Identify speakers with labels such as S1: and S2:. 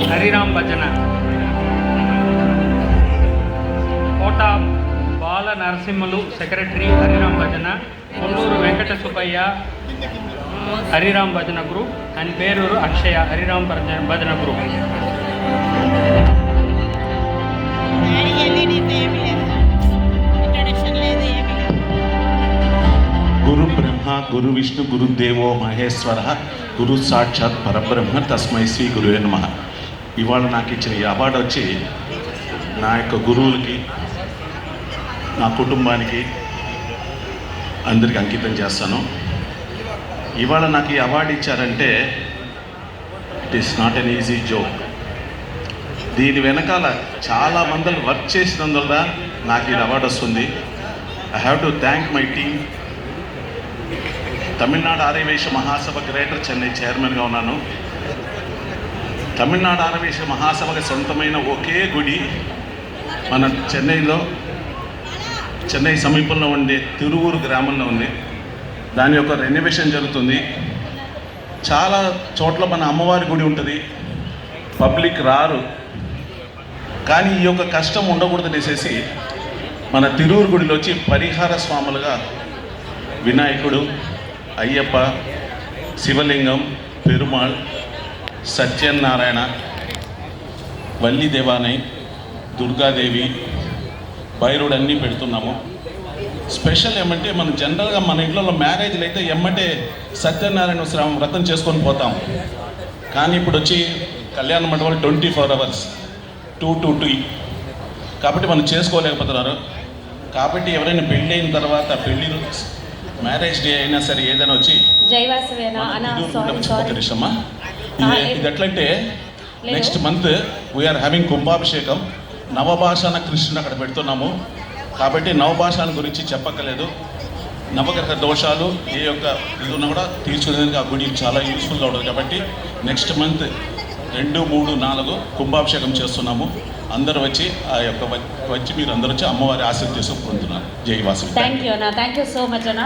S1: హరిరామ్ భజన, కోట బాల నరసింహులు సెక్రటరీ హరిరామ్ భజన, కొల్లూరు వెంకట సుబ్బయ్య హరిరామ్ భజన గ్రూప్ అండ్ పేరూరు అక్షయ హరిరామ్ భజన గ్రూప్.
S2: గురు బ్రహ్మ గురు విష్ణు గురుదేవో మహేశ్వర గురు సాక్షాత్ పరబ్రహ్మ తస్మై శ్రీ గురువే నమః. ఇవాళ నాకు ఇచ్చిన ఈ అవార్డు వచ్చి నా యొక్క గురువులకి, నా కుటుంబానికి, అందరికి అంకితం చేస్తాను. ఇవాళ నాకు ఈ అవార్డు ఇచ్చారంటే it is not an easy joke. దీని వెనకాల చాలా మంది వర్క్ చేసినందువల్ల నాకు ఇది అవార్డు వస్తుంది. I have to thank my team. Tamil Nadu Arya Vysya Mahasabha greater Chennai చైర్మన్గా ఉన్నాను. తమిళనాడు ఆర్యవైశ్య మహాసభకి సొంతమైన ఒకే గుడి మన చెన్నై సమీపంలో ఉండే తిరువూరు గ్రామంలో ఉంది. దాని యొక్క రెనోవేషన్ జరుగుతుంది. చాలా చోట్ల మన అమ్మవారి గుడి ఉంటుంది, పబ్లిక్ రారు. కానీ ఈ యొక్క కష్టం ఉండకూడదనేసి మన తిరువూరు గుడిలో వచ్చి పరిహార స్వాములుగా వినాయకుడు, అయ్యప్ప, శివలింగం, పెరుమాళ్, సత్యనారాయణ, వల్లి దేవానై, దుర్గాదేవి, భైరుడు అన్నీ పెడుతున్నాము. స్పెషల్ ఏమంటే మనం జనరల్గా మన ఇంట్లో మ్యారేజ్లు అయితే ఎమ్మటే సత్యనారాయణ వ్రతం చేసుకొని పోతాం. కానీ ఇప్పుడు వచ్చి కళ్యాణ మండపాలు 24 hours 2 to 2 కాబట్టి మనం చేసుకోలేకపోతున్నారు. కాబట్టి ఎవరైనా పెళ్ళి అయిన తర్వాత మ్యారేజ్ డే అయినా సరే ఏదైనా వచ్చి ఇది ఎట్లంటే నెక్స్ట్ మంత్ వీఆర్ హ్యావింగ్ కుంభాభిషేకం. నవభాషాన కృష్ణుడు అక్కడ పెడుతున్నాము. కాబట్టి నవభాషాల గురించి చెప్పక్కలేదు. నవగ్రహ దోషాలు ఏ యొక్క ఇది ఉన్నా కూడా తీర్చుకునేందుకు ఆ గుడి చాలా యూస్ఫుల్గా ఉంటుంది. కాబట్టి నెక్స్ట్ మంత్ 2, 3, 4 కుంభాభిషేకం చేస్తున్నాము. అందరూ వచ్చి ఆ యొక్క మీరు అందరూ వచ్చి అమ్మవారి ఆశీర్వాదం తీసుకు పొందుతున్నారు. జై Vasu.
S3: Thank you so much అన్న.